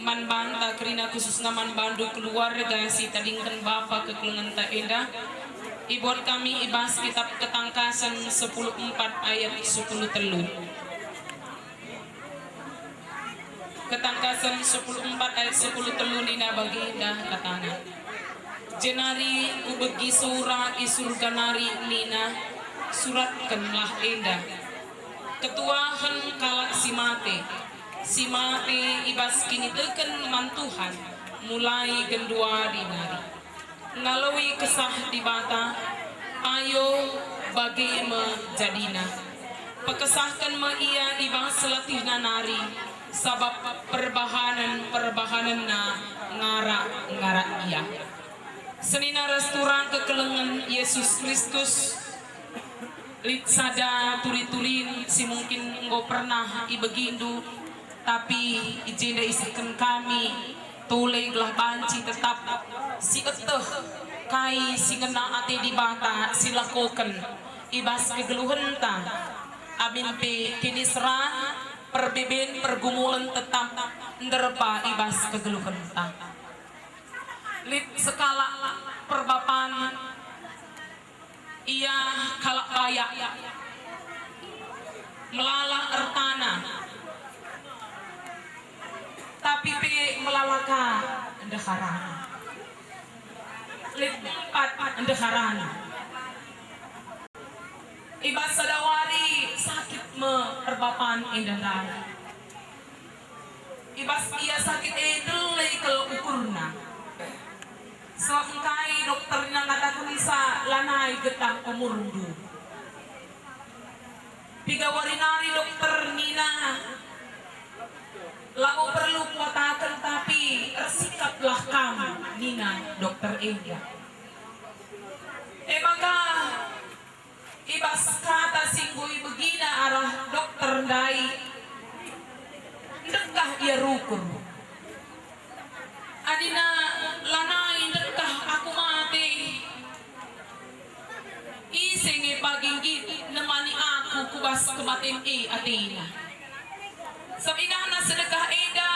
man banta kerina khusus naman bandu keluarga si tadingkan bapa kekelengan ta enda. Ibon kami ibas kitab Ketangkasan 10:4 ayat 10:3. Ketangkasan 10:4 ayat 10:3 dina baginda katana. Jenari ubegi surah isurga nari nina suratkanlah enda. Ketuahan kalak si mate ibas kini teken mantuhan mulai gendua dinari. Ngalawi kesah di bata ayo bagi menjadina pekesahkan ma ia ibas selatihna nari sabab perbahanan na ngara ia senina restoran kekelengan Yesus Kristus lit sada turi-turin si mungkin engkau pernah ibegindu tapi ijenda isikan kami tulay gelah banci tetap si eteh kai si ngena ate di bata silakoken ibas kegeluhan ta abin pe kini serah perbeben pergumulan tetap nderpa ibas kegeluhan ta lit sekala perbapan ia kalak bayak melala ertana tapi pe melalaka endeharana lipat endeharana ibas sadawari sakit perbapan indandara ibas ia sakit delay kalau ukurna selangkai dokternya ngatakan bisa lanai getah umurdu pigawarinari dokter nina lalu perlu kuatakan tapi sikaplah kamu nina dokter Ega maka ibas kata singgui begina arah dokter dai dekah ia rukur adina lanai dekah aku mati isengi pagi nemani aku kubas kematin atina sabinana sedekah eda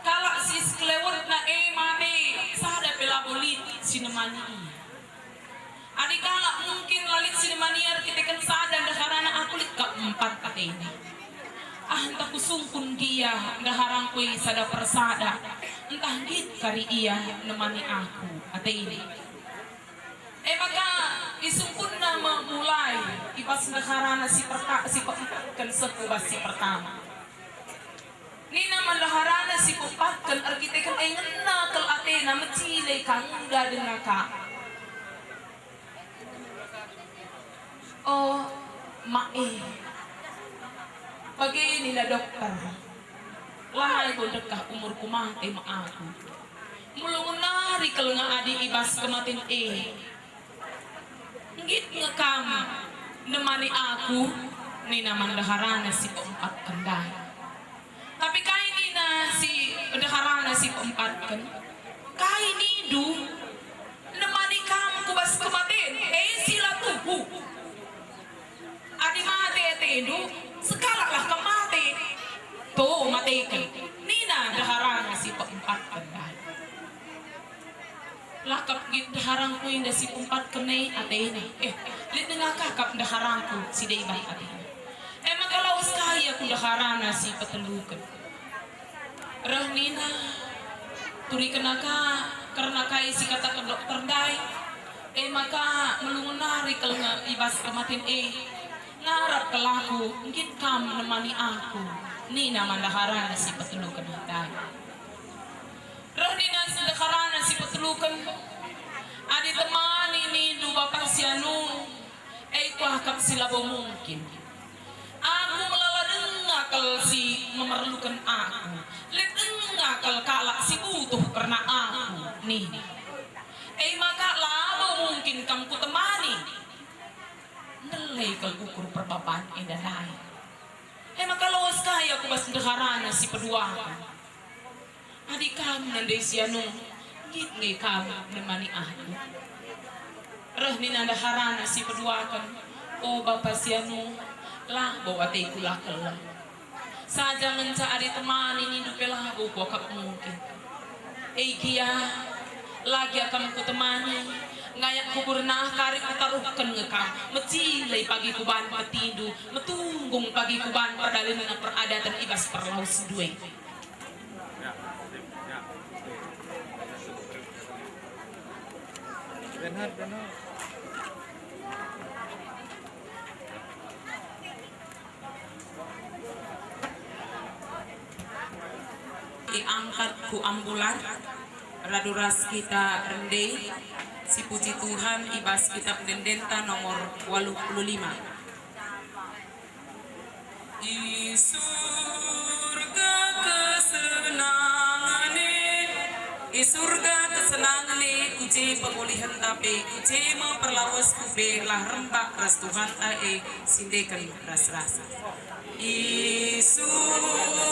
kalak sis kelewat na mane sada pelabolit sinemani adi kalak mungkin lalit sinemani kita kan sada daharana aku lit keempat katene entah kusungkun dia daharang kui sada persada entah git kari iya nemani aku atene maka isungkun nama mulai ibas daharana si keempat kan sekubas si pertama nina mandaharana si kupatkan arkitekan ngena kel atena mecile kangda denaka oh pagi nina dokter lahai ko dekah umur kumate ma aku mulung nari kalau nga adi ibas kematin ngit ngekam nemani aku nina mandaharana si keempat kendai tapi kai nina si deharana si keempat kan kai nidu nemani kamu kubas kematin sila tubuh adi mati etendu sekalalah kemati tuh mati kan nina deharana si keempat kan lakap git deharangku indah si keempat kenai atene lit nengah kakap deharangku si deibay atene kalau sekali aku daharana si petelukan rahnina turi kenaka karena kai si kata ke dokter dai maka melungunari kalau ibas kematin ngarap kelaku mungkin kamu nemani aku nina mandaharana si petelukan dai rahnina si daharana si petelukan adi temani ni dua pasianu kuahkap silabo mungkin aku melalengakal si memerlukan aku letengakal kalak si butuh karena aku nih maka lama mungkin kamu kutemani nelai kal ukur perbapan indah lain maka lawas kaya aku bas deharana si pedua adik kamu nandai sianu git ngai kamu nemani aku rahnina deharana si pedua kan oh bapak sianu lah bawa tekulah kelah saja mencari teman ini dupelah aku kok mungkin kia lagi akan ku temani ngayak kubur nah kari ku taruhkan ngekam mecilai pagi kuban petindu metunggung pagi kuban perdalin peradatan ibas perlaus duwe Benhard. diangkat ku ambulan raduras kita rende si puji Tuhan ibas kitab dendenta nomor 85 di surga kesenangan kuce pemulihan tapi kuce memperlawas kube lah rembak ras Tuhan ae sindekan ras-ras Isus